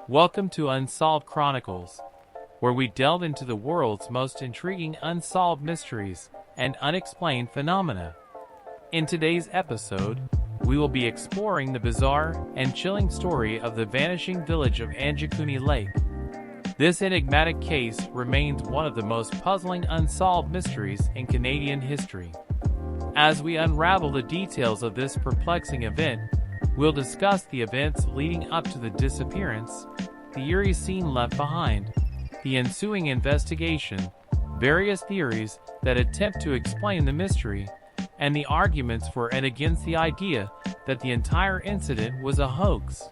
Welcome to Unsolved Chronicles, where we delve into the world's most intriguing unsolved mysteries and unexplained phenomena. In today's episode, we will be exploring the bizarre and chilling story of the vanishing village of Angikuni Lake. This enigmatic case remains one of the most puzzling unsolved mysteries in Canadian history. As we unravel the details of this perplexing event, we'll discuss the events leading up to the disappearance, the eerie scene left behind, the ensuing investigation, various theories that attempt to explain the mystery, and the arguments for and against the idea that the entire incident was a hoax.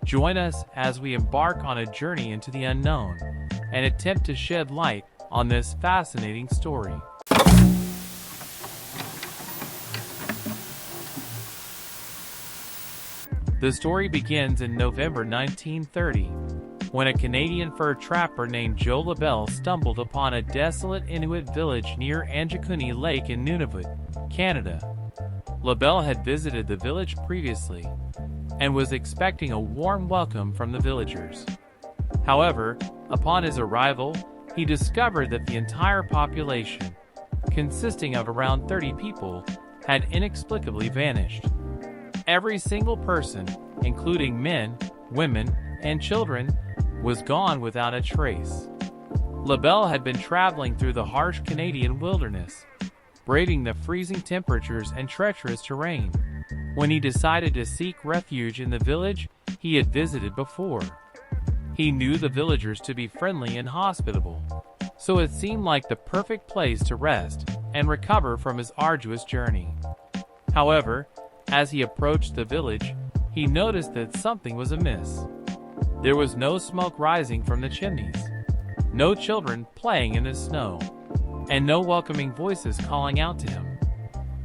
Join us as we embark on a journey into the unknown and attempt to shed light on this fascinating story. The story begins in November 1930, when a Canadian fur trapper named Joe Labelle stumbled upon a desolate Inuit village near Angikuni Lake in Nunavut, Canada. Labelle had visited the village previously and was expecting a warm welcome from the villagers. However, upon his arrival, he discovered that the entire population, consisting of around 30 people, had inexplicably vanished. Every single person, including men, women, and children, was gone without a trace. Labelle had been traveling through the harsh Canadian wilderness, braving the freezing temperatures and treacherous terrain, when he decided to seek refuge in the village he had visited before. He knew the villagers to be friendly and hospitable, so it seemed like the perfect place to rest and recover from his arduous journey. However, as he approached the village, he noticed that something was amiss. There was no smoke rising from the chimneys, no children playing in the snow, and no welcoming voices calling out to him.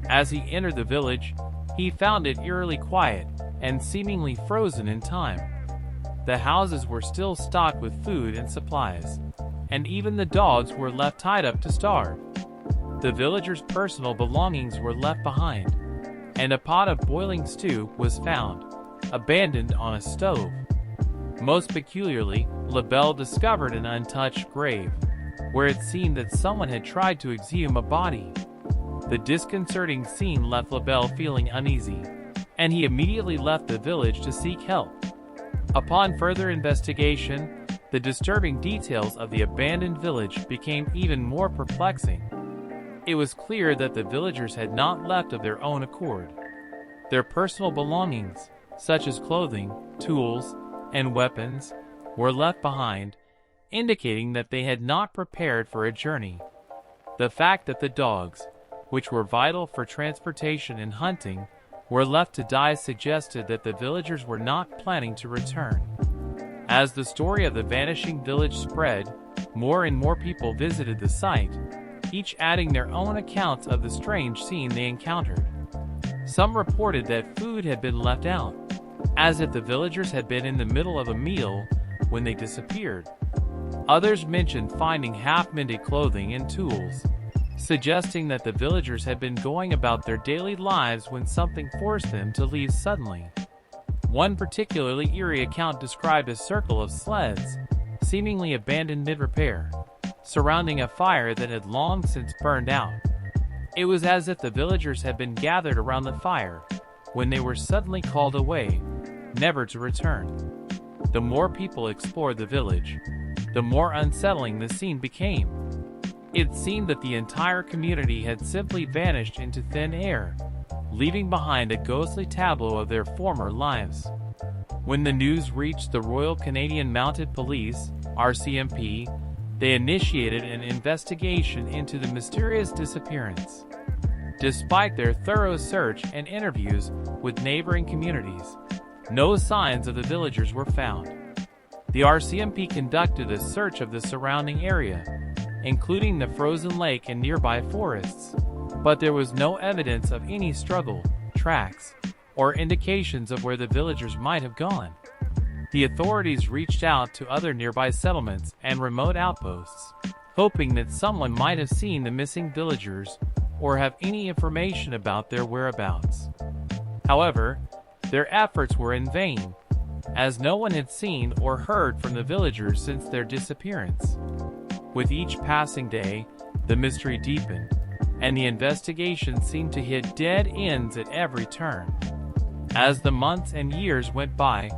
As he entered the village, he found it eerily quiet and seemingly frozen in time. The houses were still stocked with food and supplies, and even the dogs were left tied up to starve. The villagers' personal belongings were left behind, and a pot of boiling stew was found, abandoned on a stove. Most peculiarly, Labelle discovered an untouched grave, where it seemed that someone had tried to exhume a body. The disconcerting scene left Labelle feeling uneasy, and he immediately left the village to seek help. Upon further investigation, the disturbing details of the abandoned village became even more perplexing. It was clear that the villagers had not left of their own accord. Their personal belongings, such as clothing, tools, and weapons, were left behind, indicating that they had not prepared for a journey. The fact that the dogs, which were vital for transportation and hunting, were left to die suggested that the villagers were not planning to return. As the story of the vanishing village spread, more and more people visited the site, each adding their own accounts of the strange scene they encountered. Some reported that food had been left out, as if the villagers had been in the middle of a meal when they disappeared. Others mentioned finding half-mended clothing and tools, suggesting that the villagers had been going about their daily lives when something forced them to leave suddenly. One particularly eerie account described a circle of sleds, seemingly abandoned mid-repair, surrounding a fire that had long since burned out. It was as if the villagers had been gathered around the fire when they were suddenly called away, never to return. The more people explored the village, the more unsettling the scene became. It seemed that the entire community had simply vanished into thin air, leaving behind a ghostly tableau of their former lives. When the news reached the Royal Canadian Mounted Police, RCMP, they initiated an investigation into the mysterious disappearance. Despite their thorough search and interviews with neighboring communities, no signs of the villagers were found. The RCMP conducted a search of the surrounding area, including the frozen lake and nearby forests, but there was no evidence of any struggle, tracks, or indications of where the villagers might have gone. The authorities reached out to other nearby settlements and remote outposts, hoping that someone might have seen the missing villagers or have any information about their whereabouts. However, their efforts were in vain, as no one had seen or heard from the villagers since their disappearance. With each passing day, the mystery deepened, and the investigation seemed to hit dead ends at every turn. As the months and years went by,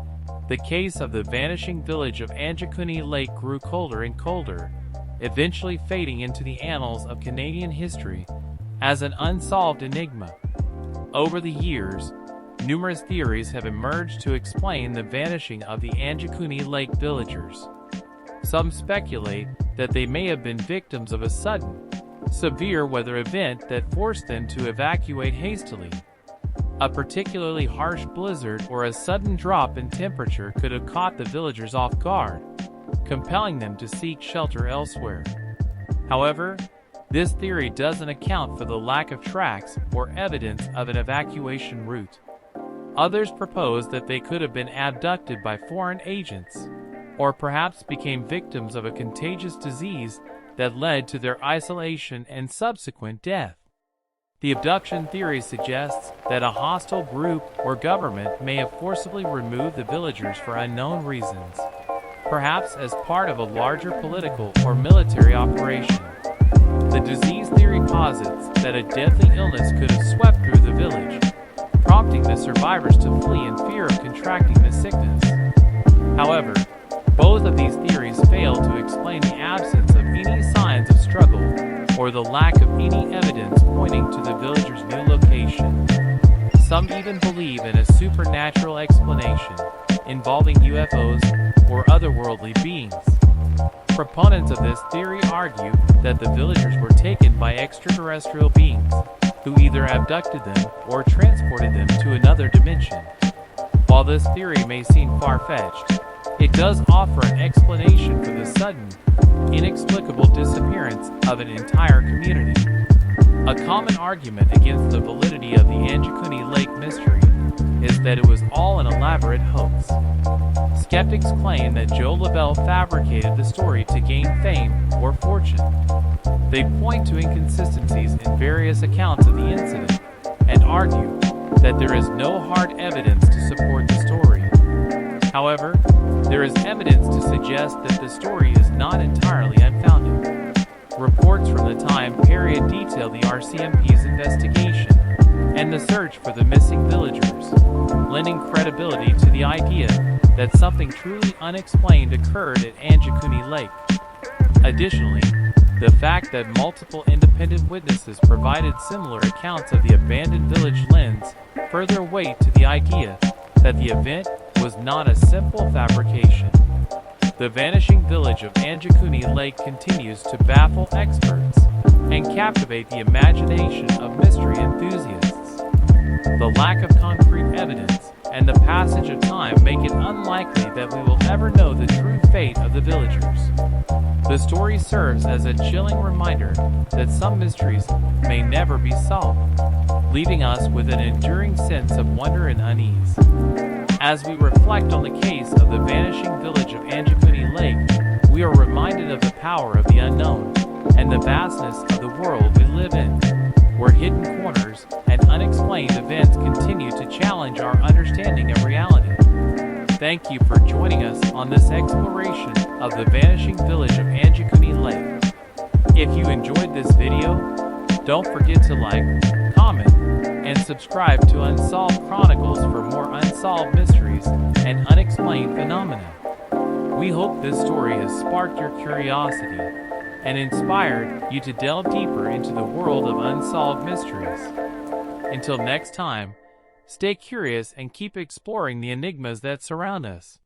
the case of the vanishing village of Angikuni Lake grew colder and colder, eventually fading into the annals of Canadian history as an unsolved enigma. Over the years, numerous theories have emerged to explain the vanishing of the Angikuni Lake villagers. Some speculate that they may have been victims of a sudden, severe weather event that forced them to evacuate hastily. A particularly harsh blizzard or a sudden drop in temperature could have caught the villagers off guard, compelling them to seek shelter elsewhere. However, this theory doesn't account for the lack of tracks or evidence of an evacuation route. Others propose that they could have been abducted by foreign agents, or perhaps became victims of a contagious disease that led to their isolation and subsequent death. The abduction theory suggests that a hostile group or government may have forcibly removed the villagers for unknown reasons, perhaps as part of a larger political or military operation. The disease theory posits that a deadly illness could have swept through the village, prompting the survivors to flee in fear of contracting the sickness. However, both of these theories fail to explain the absence of any signs of struggle or the lack of any evidence pointing to the villagers' new location. Some even believe in a supernatural explanation involving UFOs or otherworldly beings. Proponents of this theory argue that the villagers were taken by extraterrestrial beings who either abducted them or transported them to another dimension. While this theory may seem far-fetched, it does offer an explanation for the sudden, inexplicable disappearance of an entire community. A common argument against the validity of the Angikuni Lake mystery is that it was all an elaborate hoax. Skeptics claim that Joe Labelle fabricated the story to gain fame or fortune. They point to inconsistencies in various accounts of the incident and argue that there is no hard evidence to support the story. However, there is evidence to suggest that the story is not entirely unfounded. Reports from the time period detail the RCMP's investigation and the search for the missing villagers, lending credibility to the idea that something truly unexplained occurred at Angikuni Lake. Additionally, the fact that multiple independent witnesses provided similar accounts of the abandoned village lends further weight to the idea that the event was not a simple fabrication. The vanishing village of Angikuni Lake continues to baffle experts and captivate the imagination of mystery enthusiasts. The lack of concrete evidence and the passage of time make it unlikely that we will ever know the true fate of the villagers. The story serves as a chilling reminder that some mysteries may never be solved, leaving us with an enduring sense of wonder and unease. As we reflect on the case of the vanishing village of Angikuni Lake, we are reminded of the power of the unknown and the vastness of the world we live in, where hidden corners and unexplained events continue to challenge our understanding of reality. Thank you for joining us on this exploration of the vanishing village of Angikuni Lake. If you enjoyed this video, don't forget to like, comment, and subscribe to Unsolved Chronicles for more unsolved mysteries and unexplained phenomena. We hope this story has sparked your curiosity and inspired you to delve deeper into the world of unsolved mysteries. Until next time, stay curious and keep exploring the enigmas that surround us.